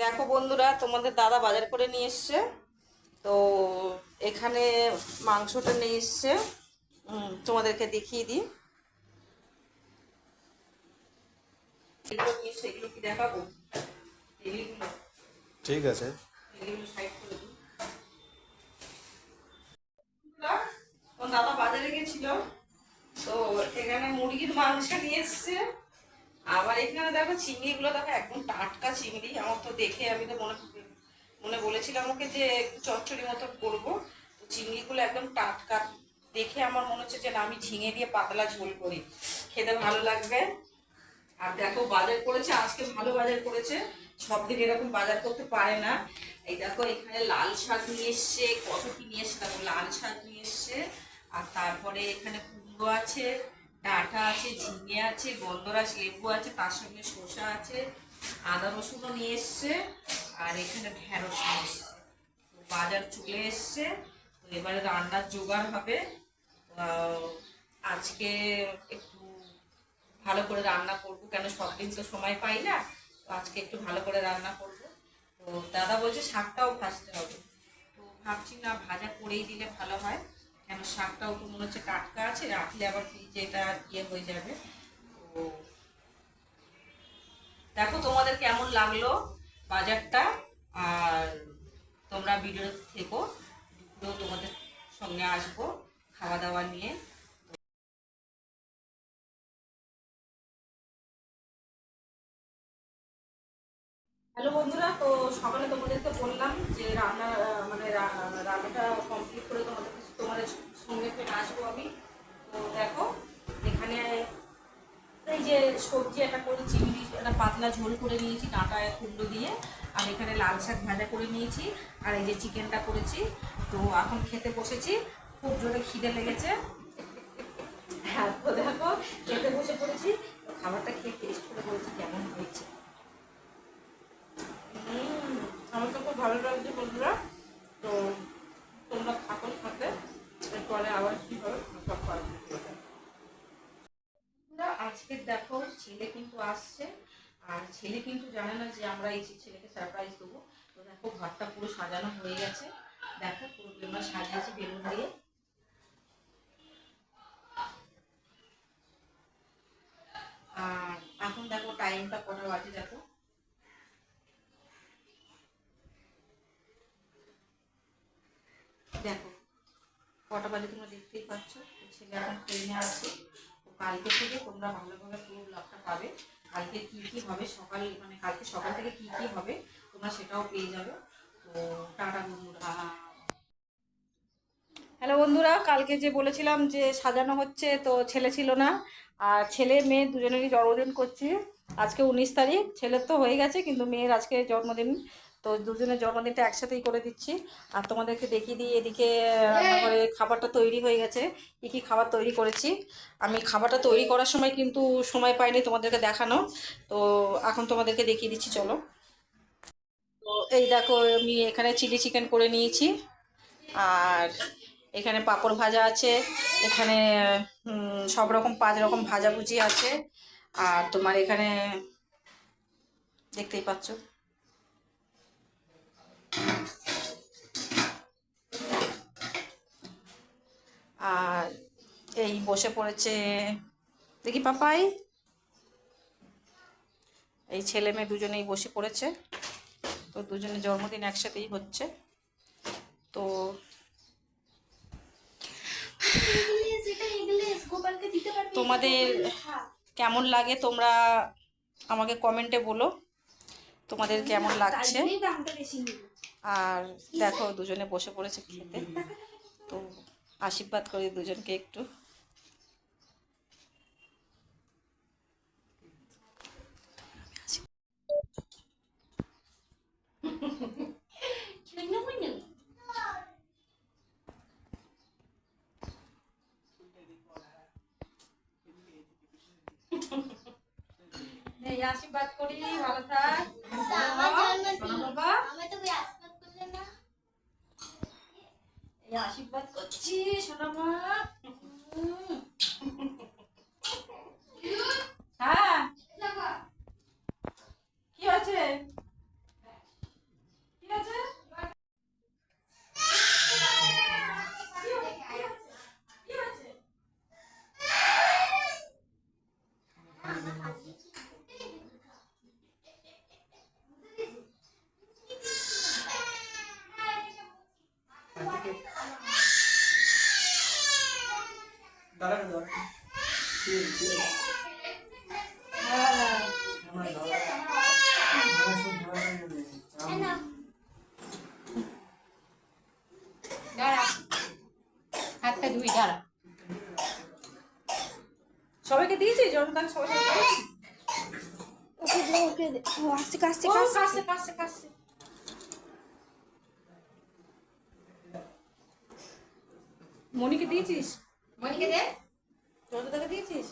দেখো বন্ধুরা, তোমাদের দাদা বাজার করে নিয়ে এসছে। তো এখানে মাংসটা নিয়ে এসছে। তোমাদেরকে দেখিয়ে দিই। এগুলো নিয়ে এসছে, এগুলো কি দেখাবো? এগুলো ঠিক আছে। এগুলো সাইড করে দিই। তোমার দাদা বাজারে গেছিল, তো এখানে মুরগির মাংস নিয়ে এসছে। আবার এখানে দেখো চিংড়িগুলো, দেখো একদম টাটকা চিংড়ি। আমার তো দেখে আমি তো মনে মনে বলেছিলাম ওকে যে একটু চচ্চড়ি মতো করবো। তো চিংড়িগুলো একদম টাটকা দেখে আমার মনে হচ্ছে যে না, আমি ঝিঙে দিয়ে পাতলা ঝোল করি, খেতে ভালো লাগবে। আর দেখো বাজার করেছে আজকে, ভালো বাজার করেছে। সব দিন এরকম বাজার করতে পারে না। এই দেখো এখানে লাল শাক নিয়ে এসছে, কত কি নিয়ে এসছে দেখো, লাল শাক নিয়ে এসছে। আর তারপরে এখানে কুমড়ো আছে, ডাঁটা আছে, ঝিঙে আছে, গন্ধরাজ লেবু আছে, তার সঙ্গে শসা আছে, আদা রসুনও নিয়ে এসছে। আর এখানে ঢেঁড়স নিয়ে এসছে। তো বাজার চলে এসছে। তো এবারে রান্নার জোগাড় হবে। আজকে একটু ভালো করে রান্না করবো, কেন সব দিন তো সময় পাই না। তো আজকে একটু ভালো করে রান্না করবো। তো দাদা বলছে শাকটাও ভাজতে হবে। তো ভাবছি না, ভাজা করেই দিলে ভালো হয়, কেন শাকটাও তো মনে হচ্ছে টাটকা আছে, রাখলে আবার ফ্রিজে এটা ইয়ে হয়ে যাবে। তো দেখো তোমাদের কেমন লাগলো বাজারটা। আর তোমরা ভিডিও থেকো, দুপুরেও তোমাদের সঙ্গে আসবো খাওয়া দাওয়া নিয়ে। হ্যালো বন্ধুরা, তো সকালে তোমাদেরকে বললাম যে রান্না মানে রান্নাটা কমপ্লিট করে তোমাদের সঙ্গে ফের আসবো আমি। তো দেখো এখানে এই যে সবজি একটা করে চিংড়ি একটা পাতলা ঝোল করে নিয়েছি ডাঁটা কুমড়ো দিয়ে। আর এখানে লাল শাক ভাজা করে নিয়েছি। আর এই যে চিকেনটা করেছি। তো এখন খেতে বসেছি, খুব জোরে খিদে লেগেছে। হ্যাঁ, তো দেখো খেতে বসে পড়েছি। তো খাবারটা খেয়ে টেস্ট করে বলছি কেমন হয়েছে। আমার তো খুব ভালো লাগছে বন্ধুরা। তো তোমরা থাকো সাথে, এরপরে আবার কি হবে সব করা। আজকে দেখো ছেলে কিন্তু আসছে। আর ছেলে কিন্তু জানে না যে আমরা এই ছেলেকে সারপ্রাইজ দেবো। তো দেখো ঘরটা পুরো সাজানো হয়ে গেছে। দেখো পুরো আমরা সাজিয়েছি বেলুন দিয়ে। আর এখন দেখো টাইমটা কটা বাজে দেখো। দেখো কটা বাজে তোমরা দেখতেই পাচ্ছ। ছেলে এখন ট্রেনে আছে। তো কালকে থেকে তোমরা ভালোভাবে পুরো ব্লগটা পাবে। কালকে কি কি হবে সকাল, মানে কালকে সকাল থেকে কি কি হবে তোমরা সেটাও পেয়ে যাবে। তো টাটা বন্ধুরা। হ্যালো বন্ধুরা, কালকে যে বলেছিলাম যে সাজানো হচ্ছে, তো ছেলে ছিল না। আর ছেলে মেয়ে দুজনেরই জন্মদিন করছি। আজকে 19 তারিখ, ছেলের তো হয়ে গেছে কিন্তু মেয়ের আজকে জন্মদিন। তো দুজনের জন্মদিনটা একসাথেই করে দিচ্ছি। আর তোমাদেরকে দেখিয়ে দিই, এদিকে রান্নাঘরে খাবারটা তৈরি হয়ে গেছে। কী কী খাবার তৈরি করেছি। আমি খাবারটা তৈরি করার সময় কিন্তু সময় পাইনি তোমাদেরকে দেখানো। তো এখন তোমাদেরকে দেখিয়ে দিচ্ছি, চলো। তো এই দেখো আমি এখানে চিলি চিকেন করে নিয়েছি। আর এখানে পাঁপড় ভাজা আছে। এখানে সব রকম 5 রকম ভাজাভুজি আছে। আর তোমার এখানে দেখতেই পাচ্ছ। আর এই বসে পড়েছে, দেখি পাপাই, এই ছেলে মেয়ে দুজনেই বসে পড়েছে। তো দুজনের জন্মদিন একসাথেই হচ্ছে। তো তোমাদের কেমন লাগে তোমরা আমাকে কমেন্টে বলো, তোমাদের কেমন লাগছে। আর দেখো দুজনে বসে পড়েছে খেতে। তো আশীর্বাদ করি দুজনকে একটু। এই আশীর্বাদ করি, ভালো থাক বাবা। এই আশীর্বাদ করছি সোনা মা। হ্যাঁ, কি আছে? টান সবাই সবাই ওকে দে, ওকে দে। ও আসছে কাশছে ও, কাশছে কাশছে কাশছে কাশছে। মনিকে দিয়েছিস? মনিকে দে। চন্দ্রদাকে দিয়েছিস?